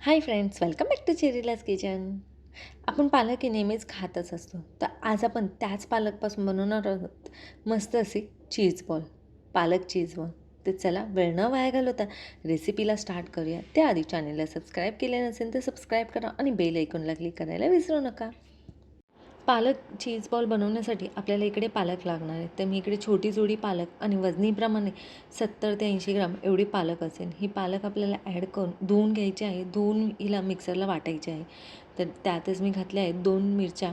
High friends, welcome back to चेरीलाज kitchen. आपण पालक हे नेहमीच खातच असतो. तर आज आपण त्याच पालकपासून बनवणार आहोत मस्त असे चीज बॉल, पालक चीज बॉल. तर चला वेळ न वाया घालवता रेसिपीला स्टार्ट करूया. त्याआधी चॅनलला सबस्क्राईब केले नसेल तर सबस्क्राईब करा आणि बेल आयकॉनला क्लिक करायला विसरू नका. पालक चीज बॉल बनवण्यासाठी आपल्याला इकडे पालक लागणार आहे. तर मी इकडे छोटी जोडी पालक आणि वजनीप्रमाणे 70 ते 80 ग्राम एवढी पालक असेल. ही पालक आपल्याला ॲड करून धुवून घ्यायची आहे. धुवून हिला मिक्सरला वाटायची आहे. तर त्यातच मी घातल्या आहेत 2 मिरच्या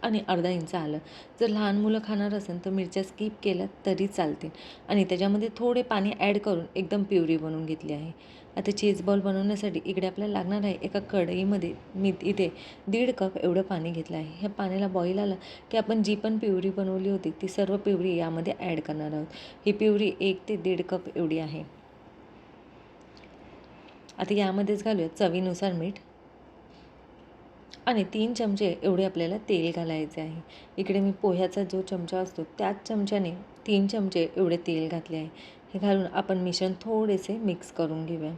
आणि अर्धा इंच आलं. जर लहान मुलं खाणार असेल तर मिरच्या स्किप केल्या तरी चालतील. आणि त्याच्यामध्ये थोडे पाणी ॲड करून एकदम प्युरी बनवून घेतली आहे. आता चीज बॉल बनवण्यासाठी इकडे आपल्याला लागणार आहे एका कढईमध्ये मी इथे 1.5 कप एवढं पाणी घेतलं आहे. ह्या पाण्याला बॉईल आलं की आपण जी पण प्युरी बनवली होती ती सर्व प्युरी यामध्ये ॲड करणार आहोत. ही प्युरी 1 ते 1.5 कप एवढी आहे. आता यामध्येच घालूया चवीनुसार मीठ आणि 3 चमचे एवढे आपल्याला तेल घालायचे आहे. इकडे मी पोह्याचा जो चमचा असतो त्याच चमच्याने 3 चमचे एवढे तेल घातले आहे. हे घालून आपण मिश्रण थोडेसे मिक्स करून घेऊया.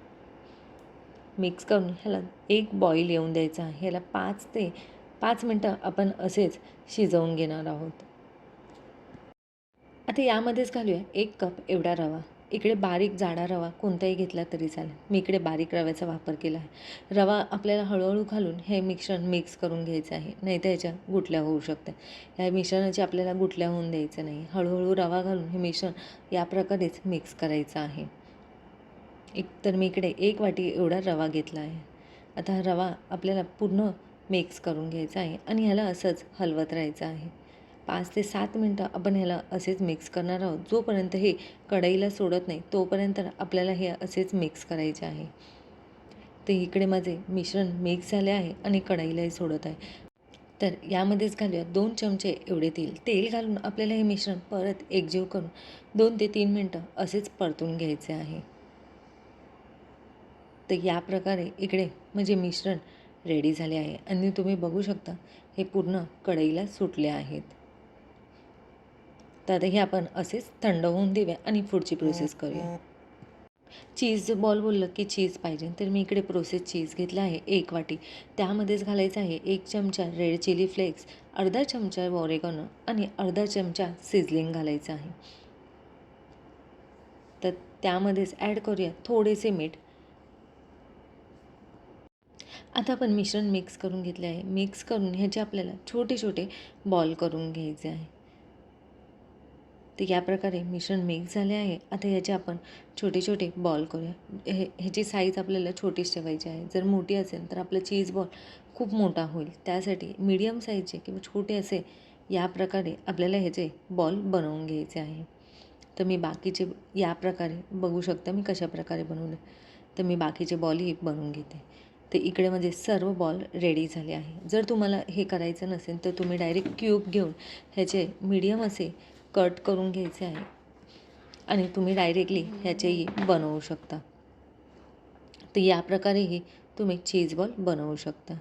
मिक्स करून ह्याला एक बॉईल येऊन द्यायचा आहे. ह्याला 5 मिनटं आपण असेच शिजवून घेणार आहोत. आता यामध्येच घालूया 1 कप एवढा रवा. इकडे बारीक जाडा रवा कोणताही घेतला तरी चालेल. मी इकडे बारीक रव्याचा वापर केला आहे. रवा आपल्याला हळूहळू घालून हे मिश्रण मिक्स करून घ्यायचं आहे. नाहीतर ह्याच्या गुठल्या होऊ शकतात. ह्या मिश्रणाची आपल्याला गुठल्या होऊन द्यायचं नाही. हळूहळू रवा घालून हे मिश्रण या प्रकारेच मिक्स करायचं आहे. तर मी इकडे 1 वाटी एवढा रवा घेतला आहे. आता हा रवा आपल्याला पूर्ण मिक्स करून घ्यायचा आहे आणि ह्याला असंच हलवत राहायचं आहे. 5 ते 7 मिनटं आपण ह्याला असेच मिक्स करणार आहोत. जोपर्यंत हे कढईला सोडत नाही तोपर्यंत आपल्याला हे असेच मिक्स करायचे आहे. तर इकडे माझे मिश्रण मिक्स झाले आहे आणि कढईलाही सोडत आहे. तर यामध्येच घालूया 2 चमचे एवढे तेल. तेल घालून आपल्याला हे मिश्रण परत एकजीव करून 2 ते 3 मिनटं असेच परतून घ्यायचे आहे. तर या प्रकारे इकडे म्हणजे मिश्रण रेडी झाले आहे आणि तुम्ही बघू शकता हे पूर्ण कढईला सुटले आहेत. तर आता हे आपण असेच थंड होऊन देऊया आणि पुढची प्रोसेस करूया. चीज बॉल बोललं की चीज पाहिजे, तर मी इकडे प्रोसेस चीज घेतला आहे 1 वाटी. त्यामध्येच घालायचं आहे 1 चमचा रेड चिली फ्लेक्स, अर्धा चमचा ऑरेगॅनो आणि अर्धा चमचा सिझलिंग घालायचं आहे. तर त्यामध्येच ॲड करूया थोडेसे मीठ. आता आपण मिश्रण मिक्स करून घेतले आहे. मिक्स करून ह्याचे आपल्याला छोटे छोटे बॉल करून घ्यायचे आहे. तर या प्रकारे मिश्रण मिक्स झाले आहे. आता ह्याचे आपण छोटे छोटे बॉल करूया. ह्याची साईज आपल्याला छोटीच ठेवायची आहे. जर मोठी असेल तर आपलं चीज बॉल खूप मोठा होईल. त्यासाठी मीडियम साईजचे किंवा छोटे असे या प्रकारे आपल्याला ह्याचे बॉल बनवून घ्यायचे आहे. तर मी बाकीचे या प्रकारे बघू शकता मी कशा प्रकारे बनवले. तर मी बाकीचे बॉलही बनवून घेते. तर इकडे म्हणजे सर्व बॉल रेडी झाले आहे. जर तुम्हाला हे करायचं नसेल तर तुम्ही डायरेक्ट क्यूब घेऊन ह्याचे मीडियम असे कट करून घ्यायचे आहे आणि तुम्ही डायरेक्टली ह्याचेही बनवू शकता. तर या प्रकारेही तुम्ही चीज बॉल बनवू शकता.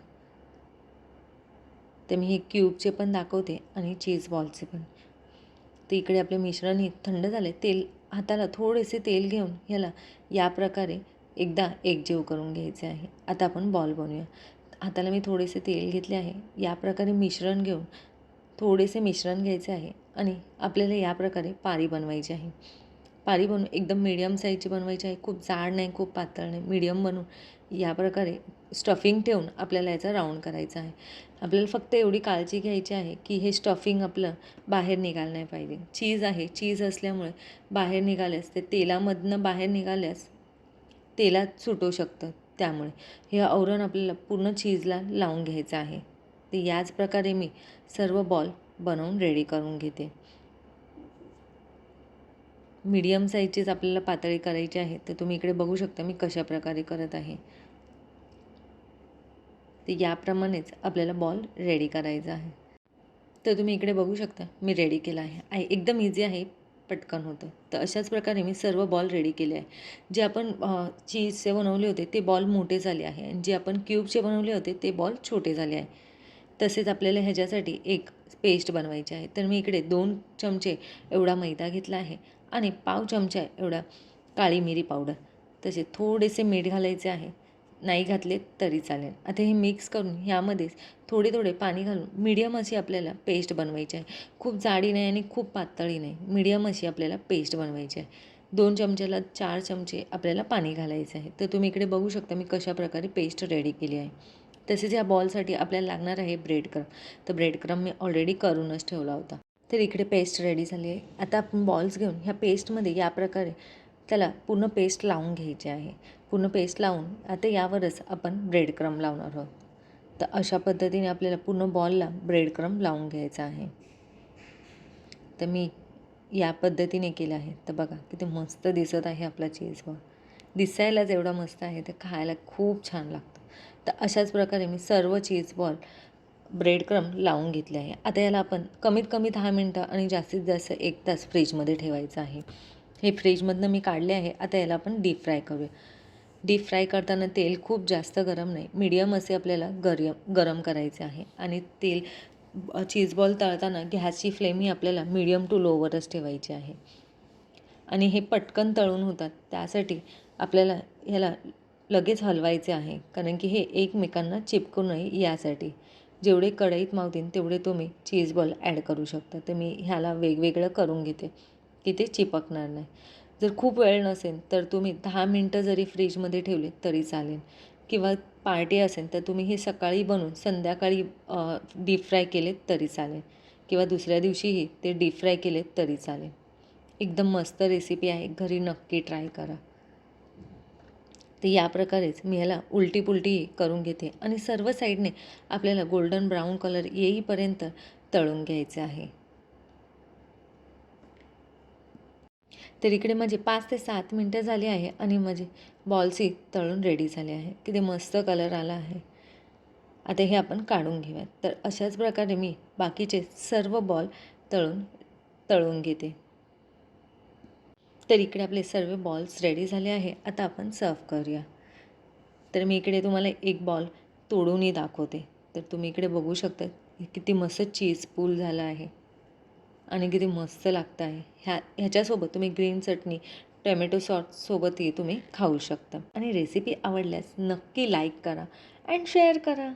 तर मी हे क्यूबचे पण दाखवते आणि चीज बॉलचे पण. तर इकडे आपले मिश्रणही थंड झाले. हाताला थोडेसे तेल घेऊन ह्याला या प्रकारे एकदा एकजीव करून घ्यायचे आहे. आता आपण बॉल बनवूया. हाताला मी थोडेसे तेल घेतले आहे. या प्रकारे मिश्रण घेऊन थोडेसे मिश्रण घ्यायचे आहे आणि आपल्याला या प्रकारे पारी बनवायची आहे. पारी बनवून एकदम मीडियम साईजची बनवायची आहे. खूप जाड नाही, खूप पातळ नाही, मीडियम बनवून या प्रकारे स्टफिंग ठेवून आपल्याला याचा राऊंड करायचा आहे. आपल्याला फक्त एवढी काळजी घ्यायची आहे की हे स्टफिंग आपलं बाहेर निघालं नाही पाहिजे. चीज आहे, चीज असल्यामुळे बाहेर निघाल्यास ते तेलामधनं बाहेर निघाल्यास तेलात सुटू शकतं. त्यामुळे हे आवरण आपल्याला पूर्ण चीजला लावून घ्यायचं आहे. तर याच प्रकारे मी सर्व बॉल बनवून रेडी करून घेते. मीडियम साईजचीच आपल्याला पातळी करायची आहे. तर तुम्ही इकडे बघू शकता मी कशा प्रकारे करत आहे. तर याप्रमाणेच आपल्याला बॉल रेडी करायचा आहे. तर तुम्ही इकडे बघू शकता मी रेडी केला आहे. एकदम इझी आहे, पटकन होतं. तर अशाच प्रकारे मी सर्व बॉल रेडी केले आहे. जे आपण चीजचे बनवले होते ते बॉल मोठे झाले आहे आणि जे आपण क्यूबचे बनवले होते ते बॉल छोटे झाले आहे. तसेच आपल्याला ह्याच्यासाठी एक पेस्ट बनवायची आहे. तर मी इकडे 2 चमचे एवढा मैदा घेतला आहे आणि पाव चमचा एवढा काळी मिरी पावडर, तसे थोडेसे मीठ घालायचे आहे. नाही घातले तरी चालेल. आता हे मिक्स करून ह्यामध्येच थोडे थोडे पाणी घालून मीडियम अशी आपल्याला पेस्ट बनवायची आहे. खूप जाडी नाही आणि खूप पातळी नाही, मीडियम अशी आपल्याला पेस्ट बनवायची आहे. 2 चमच्याला 4 चमचे आपल्याला पाणी घालायचं आहे. तर तुम्ही इकडे बघू शकता मी कशाप्रकारे पेस्ट रेडी केली आहे. तसेच या बॉलसाठी आपल्याला लागणार आहे ब्रेड क्रम. तर ब्रेड क्रम मी ऑलरेडी करूनच ठेवला होता. तर इकडे पेस्ट रेडी झाली आहे. आता आपण बॉल्स घेऊन ह्या पेस्टमध्ये या प्रकारे त्याला पूर्ण पेस्ट लावून घ्यायची आहे. पूर्ण पेस्ट लावून आता यावरच आपण ब्रेड क्रम लावणार आहोत. तर अशा पद्धतीने आपल्याला पूर्ण बॉलला ब्रेड क्रम लावून घ्यायचा आहे. तर मी या पद्धतीने केलं आहे. तर बघा किती मस्त दिसत आहे आपला चीज बॉल. दिसायलाच एवढा मस्त आहे, तर खायला खूप छान लागतं. तर अशाच प्रकारे मी सर्व चीज बॉल ब्रेड क्रम लावून घेतले आहे. आता याला आपण कमीत कमी 10 मिनटं आणि जास्तीत जास्त 1 तास फ्रीजमध्ये ठेवायचं आहे. हे फ्रीजमधनं मी काढले आहे. आता याला आपण डीप फ्राय करूया. डीप फ्राय करताना तेल खूप जास्त गरम नाही, मीडियम असे आपल्याला गरम करायचे आहे. आणि तेल चीज बॉल तळताना गॅसची फ्लेम ही आपल्याला मीडियम टू लोवरच ठेवायची आहे. आणि हे पटकन तळून होतात, त्यासाठी आपल्याला ह्याला लगेच हलवायचे आहे, कारण की हे एकमेकांना चिपकू नये यासाठी. जेवढे कढईत मावतील तेवढे तुम्ही चीज बॉल ॲड करू शकता. तर मी ह्याला वेगवेगळं करून घेते की ते चिपकणार नाही. जर खूप वेळ नसेल तर तुम्ही 10 मिनटं जरी फ्रीजमध्ये ठेवले तरी चालेल, किंवा पार्टी असेल तर तुम्ही हे सकाळी बनवून संध्याकाळी डीप फ्राय केलेत तरी चालेल, किंवा दुसऱ्या दिवशीही ते डीप फ्राय केलेत तरी चालेल. एकदम मस्त रेसिपी आहे, घरी नक्की ट्राय करा. तर या प्रकारेच मी ह्याला उलटी पुलटी करून घेते आणि सर्व साईडने आपल्याला गोल्डन ब्राऊन कलर येईपर्यंत तळून घ्यायचे आहे. तर इकडे माझे 5 ते 7 मिनटं झाली आहे आणि माझे बॉल्सही तळून रेडी झाले आहे. किती मस्त कलर आला आहे. आता हे आपण काढून घेऊयात. तर अशाच प्रकारे मी बाकीचे सर्व बॉल तळून घेते. तर इकडे आपले सर्व बॉल्स रेडी झाले आहे. आता आपण सर्व करूया. तर मी इकडे तुम्हाला एक बॉल तोडूनही दाखवते. तर तुम्ही इकडे बघू शकता किती मस्त चीज पूल झाला आहे आणि किती मस्त लागतं आहे. ह्याच्यासोबत तुम्ही ग्रीन चटणी, टोमॅटो सॉससोबतही तुम्ही खाऊ शकता. आणि रेसिपी आवडल्यास नक्की लाईक करा अँड शेअर करा.